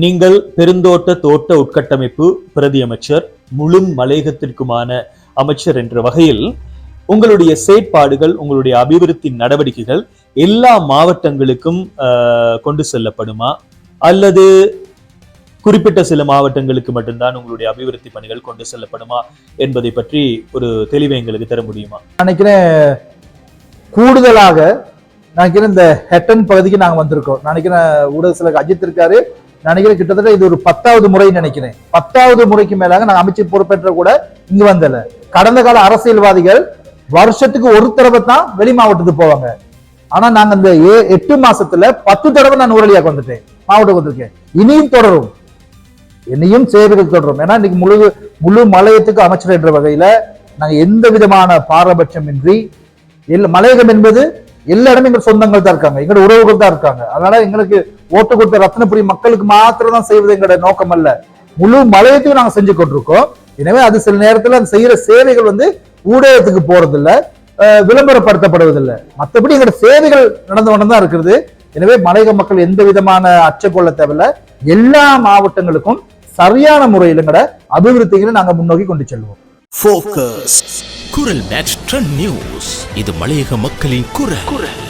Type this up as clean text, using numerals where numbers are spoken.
நீங்கள் பெருந்தோட்ட தோட்ட உட்கட்டமைப்பு பிரதி அமைச்சர், முழு மலையகத்திற்குமான அமைச்சர் என்ற வகையில் உங்களுடைய செயற்பாடுகள், உங்களுடைய அபிவிருத்தி நடவடிக்கைகள் எல்லா மாவட்டங்களுக்கும் கொண்டு செல்லப்படுமா, அல்லது குறிப்பிட்ட சில மாவட்டங்களுக்கு மட்டும்தான் உங்களுடைய அபிவிருத்தி பணிகள் கொண்டு செல்லப்படுமா என்பதை பற்றி ஒரு தெளிவை எங்களுக்கு தர முடியுமா? நினைக்கிறேன் கூடுதலாக நினைக்கிறேன் இந்த ஹெட்டன் பகுதிக்கு நாங்க வந்திருக்கோம். நினைக்கிறேன் ஊடக சிலர் அஜித் இருக்காரு, நினைக்கிறேன் கிட்டத்தட்ட இது ஒரு 10வது முறை நினைக்கிறேன். 10வது முறைக்கு மேலாக நாங்க அமைச்சர் பொறுப்பேற்ற கூட இங்க வந்தல. கடந்த கால அரசியல்வாதிகள் வருஷத்துக்கு ஒரு தடவை தான் வெளி மாவட்டத்துக்கு போவாங்க. ஆனா நாங்க இந்த 8 மாசத்துல 10 தடவை நான் ஊரலியாக்கு வந்துட்டேன், மாவட்டம் வந்திருக்கேன். இனியும் தொடரும், இனியும் சேவைகள் தொடரும். ஏன்னா இன்னைக்கு முழு மலையத்துக்கு அமைச்சர் என்ற வகையில நாங்க எந்த விதமான பாரபட்சம் இன்றி, மலையகம் என்பது எல்லா இடமே எங்க சொந்தங்கள் தான் இருக்காங்க, எங்களோட உறவுகள் தான் இருக்காங்க. அதனால எங்களுக்கு ஓட்டு கொடுத்த ரத்னபுரி மக்களுக்கு மாத்திரம் தான் செய்வது எங்களோட நோக்கம் அல்ல, முழு மலையத்தையும் நாங்க செஞ்சு கொண்டிருக்கோம். எனவே அது சில நேரத்துல அந்த செய்யற சேவைகள் ஊடகத்துக்கு போறதில்லை, விளம்பரப்படுத்தப்படுவதில்லை. மற்றபடி எங்களோட சேவைகள் நடந்து கொண்டுதான் இருக்கிறது. எனவே மலையக மக்கள் எந்த விதமான அச்சம் கொள்ள தேவையில்லை. எல்லா மாவட்டங்களுக்கும் சரியான முறையில் எங்களோட அபிவிருத்திகளை நாங்க முன்னோக்கி கொண்டு செல்வோம். ஃபோக்கஸ் குரல் மேட்ச் ட்ரெண்ட் நியூஸ். இது மலையக மக்களின் குரல்.